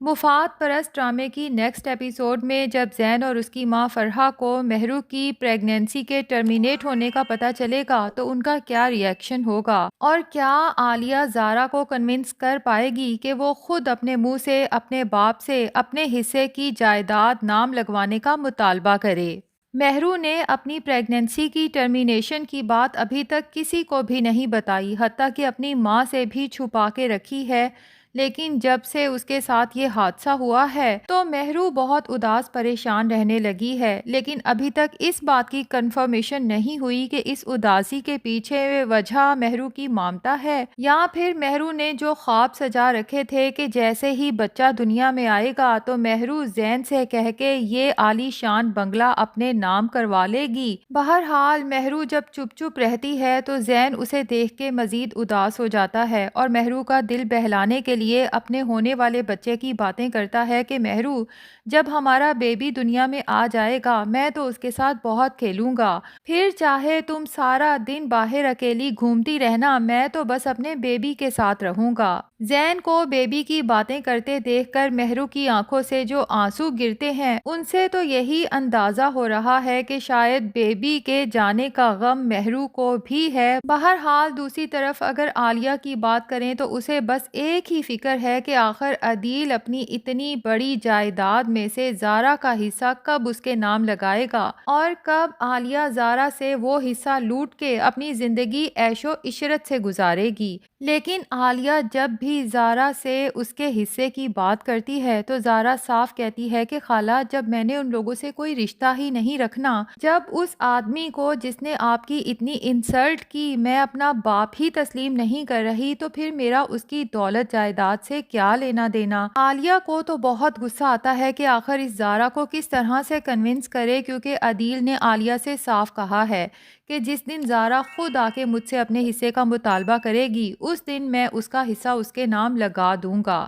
مفاد پرست ڈرامے کی نیکسٹ ایپیسوڈ میں جب زین اور اس کی ماں فرحہ کو مہرو کی پریگنینسی کے ٹرمینیٹ ہونے کا پتہ چلے گا تو ان کا کیا ری ایکشن ہوگا، اور کیا عالیہ زارا کو کنونس کر پائے گی کہ وہ خود اپنے منہ سے اپنے باپ سے اپنے حصے کی جائیداد نام لگوانے کا مطالبہ کرے۔ مہرو نے اپنی پریگنینسی کی ٹرمینیشن کی بات ابھی تک کسی کو بھی نہیں بتائی، حتیٰ کہ اپنی ماں سے بھی چھپا کے رکھی ہے، لیکن جب سے اس کے ساتھ یہ حادثہ ہوا ہے تو مہرو بہت اداس پریشان رہنے لگی ہے، لیکن ابھی تک اس بات کی کنفرمیشن نہیں ہوئی کہ اس اداسی کے پیچھے وجہ مہرو کی مامتا ہے یا پھر مہرو نے جو خواب سجا رکھے تھے کہ جیسے ہی بچہ دنیا میں آئے گا تو مہرو زین سے کہہ کے یہ عالی شان بنگلہ اپنے نام کروا لے گی۔ بہرحال مہرو جب چپ چپ رہتی ہے تو زین اسے دیکھ کے مزید اداس ہو جاتا ہے اور مہرو کا دل بہلانے کے لیے اپنے ہونے والے بچے کی باتیں کرتا ہے کہ مہرو، جب ہمارا بیبی دنیا میں آ جائے گا میں تو اس کے ساتھ بہت کھیلوں گا، پھر چاہے تم سارا دن باہر اکیلی گھومتی رہنا، میں تو بس اپنے بیبی کے ساتھ رہوں گا۔ زین کو بیبی کی باتیں کرتے دیکھ کر مہرو کی آنکھوں سے جو آنسو گرتے ہیں ان سے تو یہی اندازہ ہو رہا ہے کہ شاید بیبی کے جانے کا غم مہرو کو بھی ہے۔ بہرحال دوسری طرف اگر عالیہ کی بات کریں تو اسے بس ایک ہی فکر ہے کہ آخر عدیل اپنی اتنی بڑی جائیداد میں سے زارا کا حصہ کب اس کے نام لگائے گا اور کب عالیہ زارا سے وہ حصہ لوٹ کے اپنی زندگی عیش و عشرت سے گزارے گی۔ لیکن عالیہ جب بھی زارا سے اس کے حصے کی بات کرتی ہے تو زارا صاف کہتی ہے کہ خالہ، جب میں نے ان لوگوں سے کوئی رشتہ ہی نہیں رکھنا، جب اس آدمی کو جس نے آپ کی اتنی انسلٹ کی میں اپنا باپ ہی تسلیم نہیں کر رہی، تو پھر میرا اس کی دولت جائیداد سے کیا لینا دینا۔ عالیہ کو تو بہت غصہ آتا ہے کہ آخر اس زارا کو کس طرح سے کنونس کرے، کیونکہ عدیل نے عالیہ سے صاف کہا ہے کہ جس دن زارا خود آ کے مجھ سے اپنے حصے کا مطالبہ کرے گی اس دن میں اس کا حصہ اس کے نام لگا دوں گا۔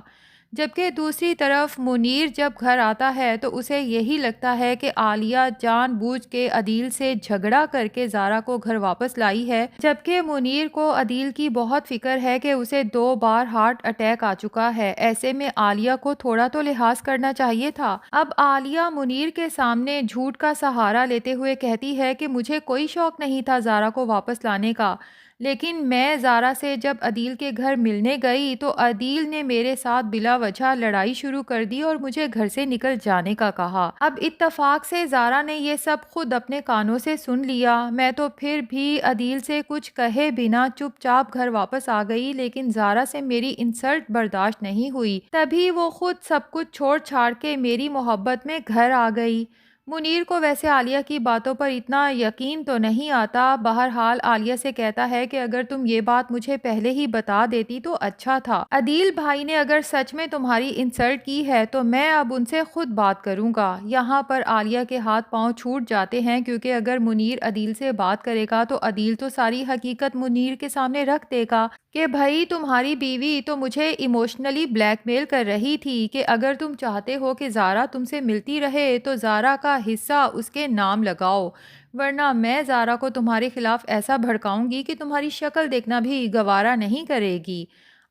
جبکہ دوسری طرف منیر جب گھر آتا ہے تو اسے یہی لگتا ہے کہ عالیہ جان بوجھ کے عدیل سے جھگڑا کر کے زارا کو گھر واپس لائی ہے، جبکہ منیر کو عدیل کی بہت فکر ہے کہ اسے 2 بار ہارٹ اٹیک آ چکا ہے۔ ایسے میں عالیہ کو تھوڑا تو لحاظ کرنا چاہیے تھا۔ اب عالیہ منیر کے سامنے جھوٹ کا سہارا لیتے ہوئے کہتی ہے کہ مجھے کوئی شوق نہیں تھا زارا کو واپس لانے کا، لیکن میں زارا سے جب عدیل کے گھر ملنے گئی تو عدیل نے میرے ساتھ بلا وجہ لڑائی شروع کر دی اور مجھے گھر سے نکل جانے کا کہا۔ اب اتفاق سے زارا نے یہ سب خود اپنے کانوں سے سن لیا۔ میں تو پھر بھی عدیل سے کچھ کہے بنا چپ چاپ گھر واپس آ گئی، لیکن زارا سے میری انسلٹ برداشت نہیں ہوئی، تبھی وہ خود سب کچھ چھوڑ چھاڑ کے میری محبت میں گھر آ گئی۔ منیر کو ویسے عالیہ کی باتوں پر اتنا یقین تو نہیں آتا، بہرحال عالیہ سے کہتا ہے کہ اگر تم یہ بات مجھے پہلے ہی بتا دیتی تو اچھا تھا۔ عدیل بھائی نے اگر سچ میں تمہاری انسلٹ کی ہے تو میں اب ان سے خود بات کروں گا۔ یہاں پر عالیہ کے ہاتھ پاؤں چھوٹ جاتے ہیں، کیونکہ اگر منیر عدیل سے بات کرے گا تو عدیل تو ساری حقیقت منیر کے سامنے رکھ دے گا کہ بھائی تمہاری بیوی تو مجھے ایموشنلی بلیک میل کر رہی تھی کہ اگر تم چاہتے ہو کہ زارا تم سے ملتی رہے تو زارا کا حصہ اس کے نام لگاؤ، ورنہ میں زارا کو تمہارے خلاف ایسا بھڑکاؤں گی کہ تمہاری شکل دیکھنا بھی گوارا نہیں کرے گی۔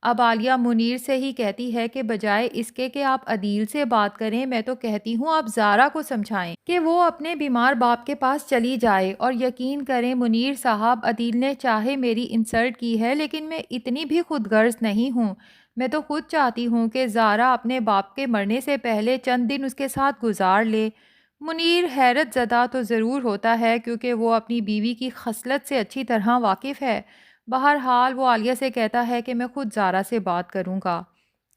اب عالیہ منیر سے ہی کہتی ہے کہ بجائے اس کے کہ آپ عدیل سے بات کریں، میں تو کہتی ہوں آپ زارا کو سمجھائیں کہ وہ اپنے بیمار باپ کے پاس چلی جائے، اور یقین کریں منیر صاحب، عدیل نے چاہے میری انسلٹ کی ہے لیکن میں اتنی بھی خود غرض نہیں ہوں۔ میں تو خود چاہتی ہوں کہ زارا اپنے باپ کے مرنے سے پہلے چند دن اس کے ساتھ گزار لے۔ منیر حیرت زدہ تو ضرور ہوتا ہے کیونکہ وہ اپنی بیوی کی خصلت سے اچھی طرح واقف ہے۔ بہرحال وہ عالیہ سے کہتا ہے کہ میں خود زارا سے بات کروں گا،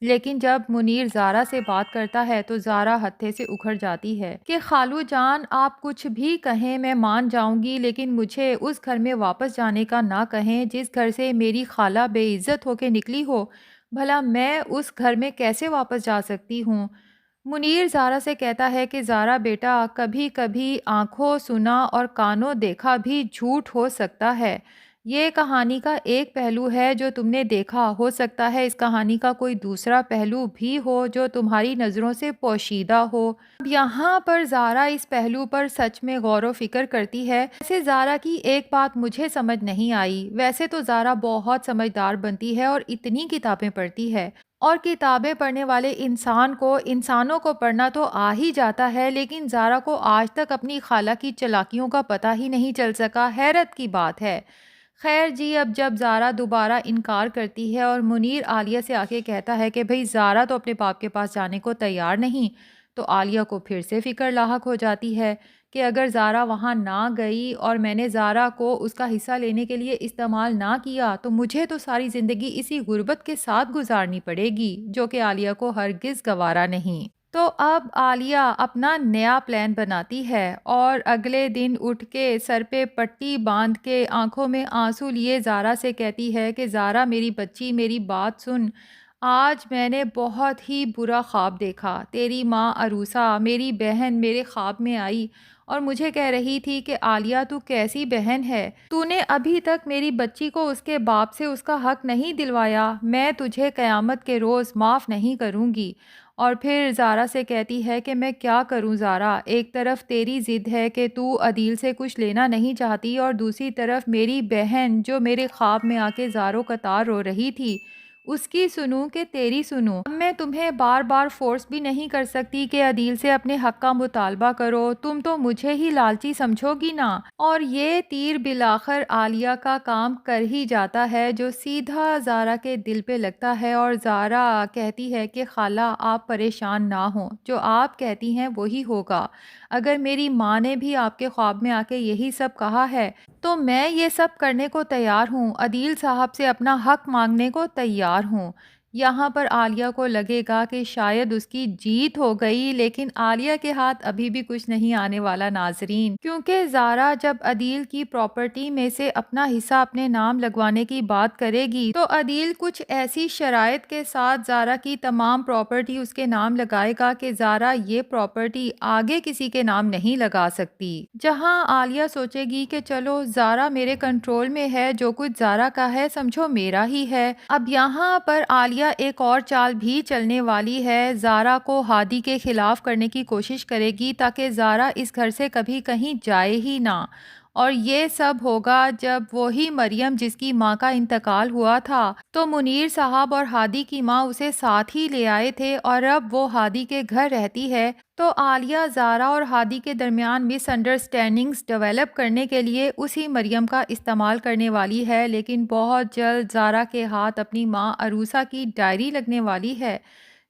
لیکن جب منیر زارا سے بات کرتا ہے تو زارا ہتھے سے اکھڑ جاتی ہے کہ خالو جان آپ کچھ بھی کہیں میں مان جاؤں گی، لیکن مجھے اس گھر میں واپس جانے کا نہ کہیں جس گھر سے میری خالہ بے عزت ہو کے نکلی ہو۔ بھلا میں اس گھر میں کیسے واپس جا سکتی ہوں؟ منیر زارا سے کہتا ہے کہ زارا بیٹا، کبھی کبھی آنکھوں سنا اور کانوں دیکھا بھی جھوٹ ہو سکتا ہے۔ یہ کہانی کا ایک پہلو ہے جو تم نے دیکھا، ہو سکتا ہے اس کہانی کا کوئی دوسرا پہلو بھی ہو جو تمہاری نظروں سے پوشیدہ ہو۔ اب یہاں پر زارا اس پہلو پر سچ میں غور و فکر کرتی ہے۔ ویسے زارا کی ایک بات مجھے سمجھ نہیں آئی، ویسے تو زارا بہت سمجھدار بنتی ہے اور اتنی کتابیں پڑھتی ہے، اور کتابیں پڑھنے والے انسانوں کو پڑھنا تو آ ہی جاتا ہے، لیکن زارا کو آج تک اپنی خالہ کی چالاکیوں کا پتہ ہی نہیں چل سکا۔ حیرت کی بات ہے۔ خیر جی، اب جب زارا دوبارہ انکار کرتی ہے اور منیر عالیہ سے آ کے کہتا ہے کہ بھئی زارا تو اپنے باپ کے پاس جانے کو تیار نہیں، تو عالیہ کو پھر سے فکر لاحق ہو جاتی ہے کہ اگر زارا وہاں نہ گئی اور میں نے زارا کو اس کا حصہ لینے کے لیے استعمال نہ کیا تو مجھے تو ساری زندگی اسی غربت کے ساتھ گزارنی پڑے گی، جو کہ عالیہ کو ہرگز گوارا نہیں۔ تو اب عالیہ اپنا نیا پلان بناتی ہے اور اگلے دن اٹھ کے سر پہ پٹی باندھ کے آنکھوں میں آنسو لیے زارا سے کہتی ہے کہ زارا میری بچی، میری بات سن، آج میں نے بہت ہی برا خواب دیکھا۔ تیری ماں عروسہ، میری بہن، میرے خواب میں آئی اور مجھے کہہ رہی تھی کہ عالیہ تو کیسی بہن ہے، تو نے ابھی تک میری بچی کو اس کے باپ سے اس کا حق نہیں دلوایا، میں تجھے قیامت کے روز معاف نہیں کروں گی۔ اور پھر زارا سے کہتی ہے کہ میں کیا کروں زارا، ایک طرف تیری ضد ہے کہ تو عدیل سے کچھ لینا نہیں چاہتی اور دوسری طرف میری بہن جو میرے خواب میں آ کے زاروں قطار رو رہی تھی، اس کی سنوں کہ تیری سنوں۔ اب میں تمہیں بار بار فورس بھی نہیں کر سکتی کہ عدیل سے اپنے حق کا مطالبہ کرو، تم تو مجھے ہی لالچی سمجھو گی نا۔ اور یہ تیر بالآخر عالیہ کا کام کر ہی جاتا ہے، جو سیدھا زارا کے دل پہ لگتا ہے، اور زارا کہتی ہے کہ خالہ آپ پریشان نہ ہوں، جو آپ کہتی ہیں وہی ہوگا۔ اگر میری ماں نے بھی آپ کے خواب میں آ کے یہی سب کہا ہے تو میں یہ سب کرنے کو تیار ہوں، عدیل صاحب سے اپنا حق مانگنے کو تیار ہوں۔ یہاں پر عالیہ کو لگے گا کہ شاید اس کی جیت ہو گئی، لیکن عالیہ کے ہاتھ ابھی بھی کچھ نہیں آنے والا ناظرین، کیونکہ زارا جب عدیل کی پراپرٹی میں سے اپنا حصہ اپنے نام لگوانے کی بات کرے گی تو عدیل کچھ ایسی شرائط کے ساتھ زارا کی تمام پراپرٹی اس کے نام لگائے گا کہ زارا یہ پراپرٹی آگے کسی کے نام نہیں لگا سکتی۔ جہاں عالیہ سوچے گی کہ چلو زارا میرے کنٹرول میں ہے، جو کچھ زارا کا ہے سمجھو میرا ہی ہے۔ اب یہاں پر عالیہ ایک اور چال بھی چلنے والی ہے، زارا کو ہادی کے خلاف کرنے کی کوشش کرے گی تاکہ زارا اس گھر سے کبھی کہیں جائے ہی نہ، اور یہ سب ہوگا جب وہی مریم جس کی ماں کا انتقال ہوا تھا تو منیر صاحب اور ہادی کی ماں اسے ساتھ ہی لے آئے تھے، اور اب وہ ہادی کے گھر رہتی ہے، تو عالیہ زارا اور ہادی کے درمیان مس انڈرسٹینڈنگز ڈیولپ کرنے کے لیے اسی مریم کا استعمال کرنے والی ہے۔ لیکن بہت جلد زارا کے ہاتھ اپنی ماں عروسہ کی ڈائری لگنے والی ہے،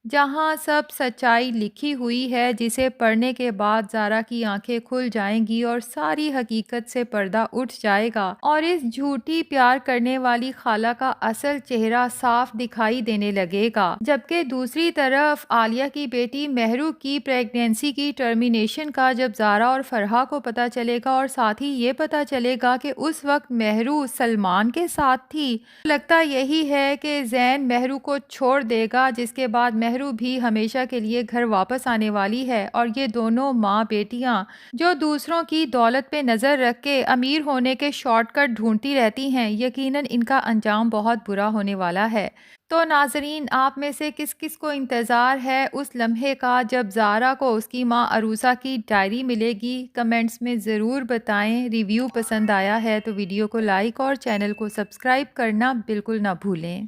جہاں سب سچائی لکھی ہوئی ہے، جسے پڑھنے کے بعد زارا کی آنکھیں کھل جائیں گی اور ساری حقیقت سے پردہ اٹھ جائے گا، اور اس جھوٹی پیار کرنے والی خالہ کا اصل چہرہ صاف دکھائی دینے لگے گا۔ جبکہ دوسری طرف عالیہ کی بیٹی مہرو کی پریگنینسی کی ٹرمینیشن کا جب زارا اور فرحہ کو پتہ چلے گا، اور ساتھ ہی یہ پتہ چلے گا کہ اس وقت مہرو سلمان کے ساتھ تھی، لگتا یہی ہے کہ زین مہرو کو چھوڑ دے گا، جس کے بعد مہرو بھی ہمیشہ کے لیے گھر واپس آنے والی ہے، اور یہ دونوں ماں بیٹیاں جو دوسروں کی دولت پہ نظر رکھ کے امیر ہونے کے شارٹ کٹ ڈھونڈتی رہتی ہیں، یقیناً ان کا انجام بہت برا ہونے والا ہے۔ تو ناظرین، آپ میں سے کس کس کو انتظار ہے اس لمحے کا جب زارا کو اس کی ماں عروسہ کی ڈائری ملے گی؟ کمنٹس میں ضرور بتائیں۔ ریویو پسند آیا ہے تو ویڈیو کو لائک اور چینل کو سبسکرائب کرنا بالکل نہ بھولیں۔